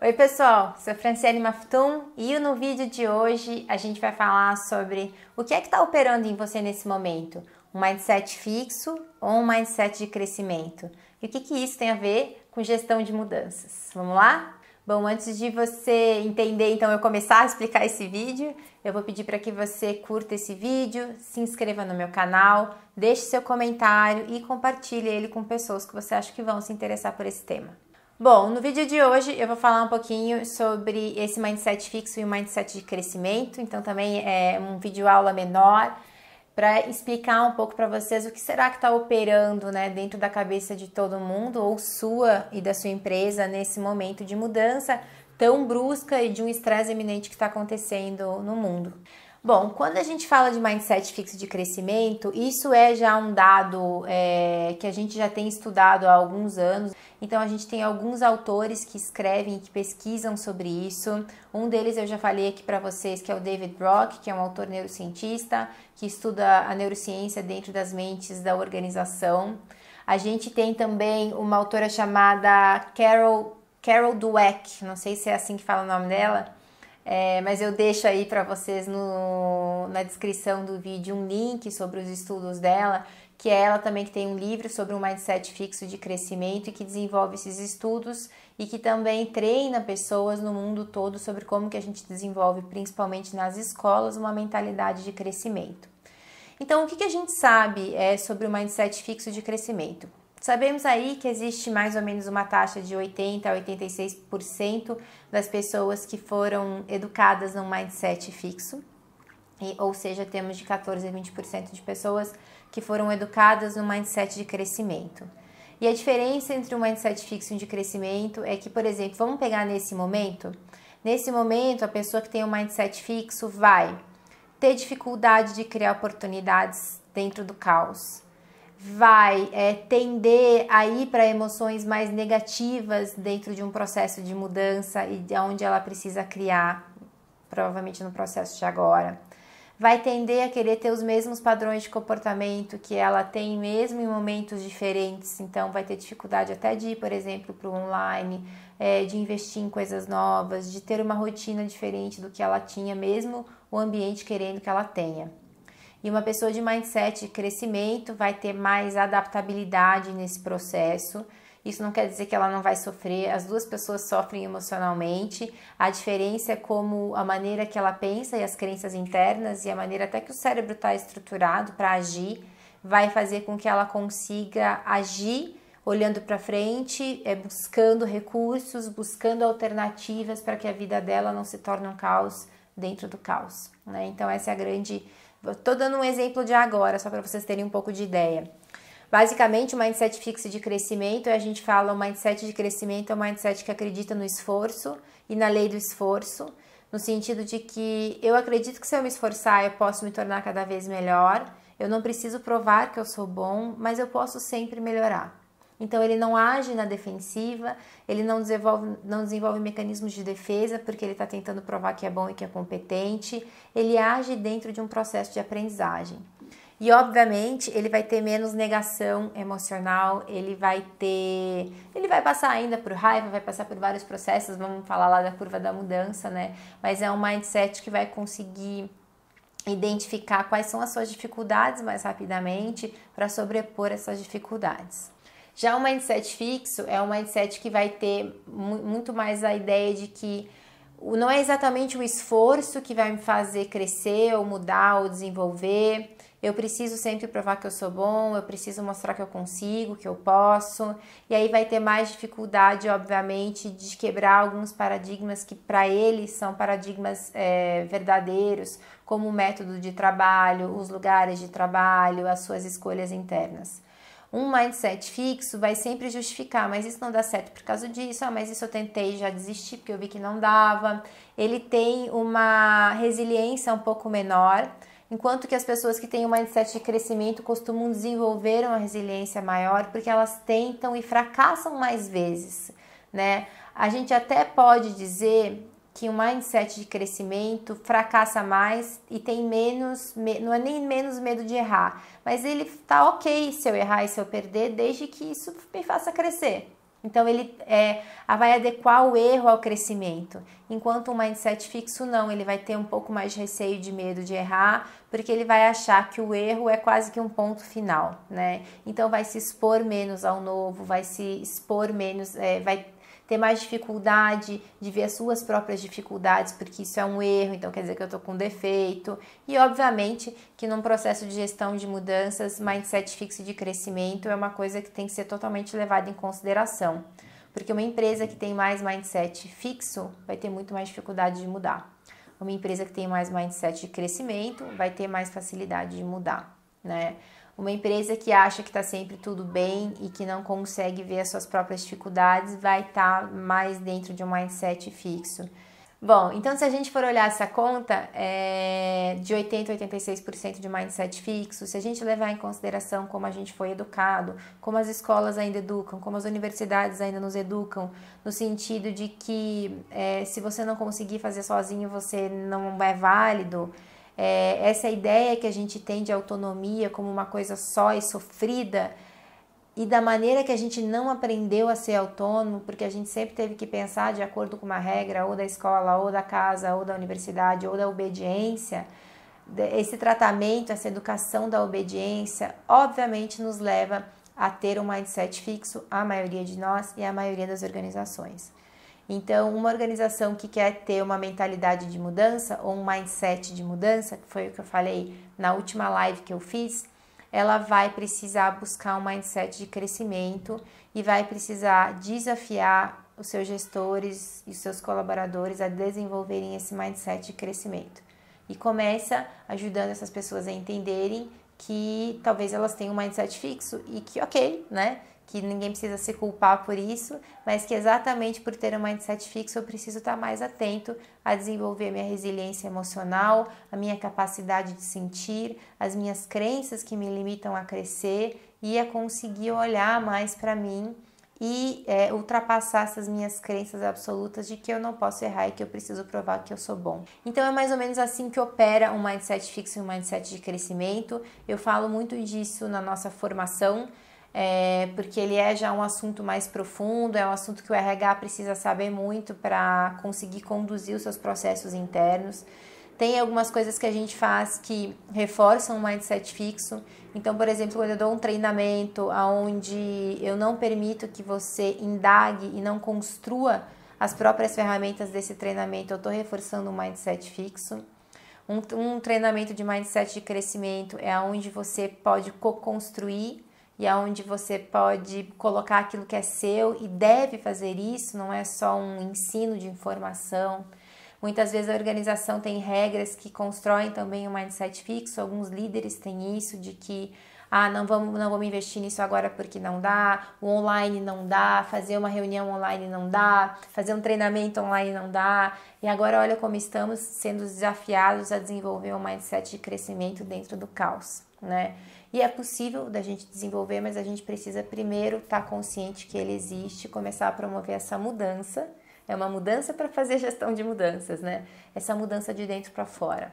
Oi pessoal, sou Franciele Maftum e no vídeo de hoje a gente vai falar sobre o que é que está operando em você nesse momento, um mindset fixo ou um mindset de crescimento e o que isso tem a ver com gestão de mudanças. Vamos lá? Bom, antes de você entender, então eu começar a explicar esse vídeo, eu vou pedir para que você curta esse vídeo, se inscreva no meu canal, deixe seu comentário e compartilhe ele com pessoas que você acha que vão se interessar por esse tema. Bom, no vídeo de hoje eu vou falar um pouquinho sobre esse mindset fixo e o mindset de crescimento, então também é um vídeo aula menor para explicar um pouco para vocês o que será que está operando, né, dentro da cabeça de todo mundo ou sua e da sua empresa nesse momento de mudança tão brusca e de um estresse iminente que está acontecendo no mundo. Bom, quando a gente fala de mindset fixo de crescimento, isso é já um dado que a gente já tem estudado há alguns anos. Então, a gente tem alguns autores que escrevem, que pesquisam sobre isso. Um deles eu já falei aqui para vocês, que é o David Brock, que é um autor neurocientista, que estuda a neurociência dentro das mentes da organização. A gente tem também uma autora chamada Carol Dweck, não sei se é assim que fala o nome dela, mas eu deixo aí para vocês na descrição do vídeo um link sobre os estudos dela, que é ela também que tem um livro sobre um mindset fixo de crescimento e que desenvolve esses estudos e que também treina pessoas no mundo todo sobre como que a gente desenvolve, principalmente nas escolas, uma mentalidade de crescimento. Então, o que a gente sabe sobre o mindset fixo de crescimento? Sabemos aí que existe mais ou menos uma taxa de 80% a 86% das pessoas que foram educadas num mindset fixo, ou seja, temos de 14% a 20% de pessoas que foram educadas no mindset de crescimento. E a diferença entre o mindset fixo e o de crescimento é que, por exemplo, vamos pegar nesse momento a pessoa que tem um mindset fixo vai ter dificuldade de criar oportunidades dentro do caos, vai tender a ir para emoções mais negativas dentro de um processo de mudança e de onde ela precisa criar, provavelmente no processo de agora. Vai tender a querer ter os mesmos padrões de comportamento que ela tem mesmo em momentos diferentes, então vai ter dificuldade até de ir, por exemplo, para o online, de investir em coisas novas, de ter uma rotina diferente do que ela tinha, mesmo o ambiente querendo que ela tenha. E uma pessoa de mindset de crescimento vai ter mais adaptabilidade nesse processo. Isso não quer dizer que ela não vai sofrer, as duas pessoas sofrem emocionalmente. A diferença é como a maneira que ela pensa e as crenças internas e a maneira até que o cérebro está estruturado para agir vai fazer com que ela consiga agir olhando para frente, buscando recursos, buscando alternativas para que a vida dela não se torne um caos dentro do caos, né? Então essa é a grande... Estou dando um exemplo de agora, só para vocês terem um pouco de ideia. Basicamente, o mindset fixo de crescimento, a gente fala o mindset de crescimento é um mindset que acredita no esforço e na lei do esforço, no sentido de que eu acredito que se eu me esforçar, eu posso me tornar cada vez melhor, eu não preciso provar que eu sou bom, mas eu posso sempre melhorar. Então, ele não age na defensiva, ele não desenvolve mecanismos de defesa porque ele está tentando provar que é bom e que é competente, ele age dentro de um processo de aprendizagem. E, obviamente, ele vai ter menos negação emocional, ele vai passar ainda por raiva, vai passar por vários processos, vamos falar lá da curva da mudança, né? Mas é um mindset que vai conseguir identificar quais são as suas dificuldades mais rapidamente para sobrepor essas dificuldades. Já o mindset fixo é um mindset que vai ter muito mais a ideia de que não é exatamente o esforço que vai me fazer crescer ou mudar ou desenvolver. Eu preciso sempre provar que eu sou bom, eu preciso mostrar que eu consigo, que eu posso. E aí vai ter mais dificuldade, obviamente, de quebrar alguns paradigmas que para eles são paradigmas verdadeiros, como o método de trabalho, os lugares de trabalho, as suas escolhas internas. Um mindset fixo vai sempre justificar, mas isso não dá certo por causa disso, mas isso eu tentei já desistir porque eu vi que não dava. Ele tem uma resiliência um pouco menor, enquanto que as pessoas que têm um mindset de crescimento costumam desenvolver uma resiliência maior porque elas tentam e fracassam mais vezes, né? A gente até pode dizer que o mindset de crescimento fracassa mais e tem menos, não é nem menos medo de errar, mas ele tá ok se eu errar e se eu perder, desde que isso me faça crescer, Então ele vai adequar o erro ao crescimento, enquanto um mindset fixo não, ele vai ter um pouco mais de receio, de medo de errar, porque ele vai achar que o erro é quase que um ponto final, né? Então vai se expor menos ao novo, vai se expor menos, vai ter mais dificuldade de ver as suas próprias dificuldades, porque isso é um erro, então quer dizer que eu tô com defeito. E obviamente que num processo de gestão de mudanças, mindset fixo de crescimento é uma coisa que tem que ser totalmente levada em consideração, porque uma empresa que tem mais mindset fixo vai ter muito mais dificuldade de mudar. Uma empresa que tem mais mindset de crescimento vai ter mais facilidade de mudar, né? Uma empresa que acha que está sempre tudo bem e que não consegue ver as suas próprias dificuldades vai estar mais dentro de um mindset fixo. Bom, então se a gente for olhar essa conta de 80% a 86% de mindset fixo, se a gente levar em consideração como a gente foi educado, como as escolas ainda educam, como as universidades ainda nos educam, no sentido de que se você não conseguir fazer sozinho, você não é válido, essa ideia que a gente tem de autonomia como uma coisa só e sofrida, e da maneira que a gente não aprendeu a ser autônomo, porque a gente sempre teve que pensar de acordo com uma regra, ou da escola, ou da casa, ou da universidade, ou da obediência, esse tratamento, essa educação da obediência, obviamente nos leva a ter um mindset fixo, a maioria de nós e a maioria das organizações. Então, uma organização que quer ter uma mentalidade de mudança ou um mindset de mudança, que foi o que eu falei na última live que eu fiz, ela vai precisar buscar um mindset de crescimento e vai precisar desafiar os seus gestores e os seus colaboradores a desenvolverem esse mindset de crescimento. E começa ajudando essas pessoas a entenderem que talvez elas tenham um mindset fixo e que ok, né? Que ninguém precisa se culpar por isso, mas que exatamente por ter um mindset fixo eu preciso estar mais atento a desenvolver a minha resiliência emocional, a minha capacidade de sentir, as minhas crenças que me limitam a crescer e a conseguir olhar mais para mim e ultrapassar essas minhas crenças absolutas de que eu não posso errar e que eu preciso provar que eu sou bom. Então é mais ou menos assim que opera um mindset fixo e um mindset de crescimento. Eu falo muito disso na nossa formação, porque ele é já um assunto mais profundo, é um assunto que o RH precisa saber muito para conseguir conduzir os seus processos internos. Tem algumas coisas que a gente faz que reforçam o mindset fixo. Então, por exemplo, quando eu dou um treinamento onde eu não permito que você indague e não construa as próprias ferramentas desse treinamento, eu estou reforçando o mindset fixo. Um treinamento de mindset de crescimento é onde você pode co-construir e aonde você pode colocar aquilo que é seu e deve fazer isso, não é só um ensino de informação. Muitas vezes a organização tem regras que constroem também um mindset fixo, alguns líderes têm isso de que não vamos investir nisso agora porque não dá, o online não dá, fazer uma reunião online não dá, fazer um treinamento online não dá, e agora olha como estamos sendo desafiados a desenvolver um mindset de crescimento dentro do caos, né? E é possível da gente desenvolver, mas a gente precisa primeiro estar consciente que ele existe, começar a promover essa mudança. É uma mudança para fazer gestão de mudanças, né? Essa mudança de dentro para fora.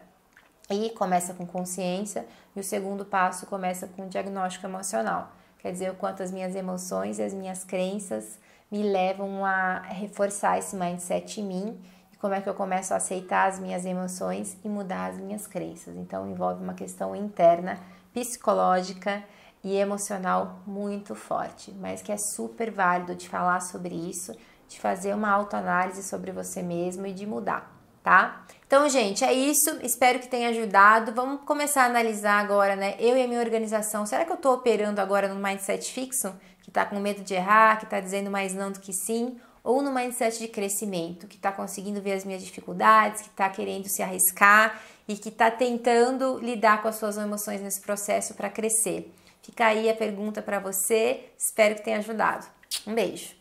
E começa com consciência, e o segundo passo começa com diagnóstico emocional. Quer dizer, o quanto as minhas emoções e as minhas crenças me levam a reforçar esse mindset em mim, e como é que eu começo a aceitar as minhas emoções e mudar as minhas crenças. Então, envolve uma questão interna, psicológica e emocional muito forte, mas que é super válido de falar sobre isso, de fazer uma autoanálise sobre você mesmo e de mudar, tá? Então, gente, é isso. Espero que tenha ajudado. Vamos começar a analisar agora, né? Eu e a minha organização, será que eu tô operando agora no mindset fixo? Que tá com medo de errar, que tá dizendo mais não do que sim? Ou no mindset de crescimento, que tá conseguindo ver as minhas dificuldades, que tá querendo se arriscar e que tá tentando lidar com as suas emoções nesse processo para crescer? Fica aí a pergunta para você. Espero que tenha ajudado. Um beijo!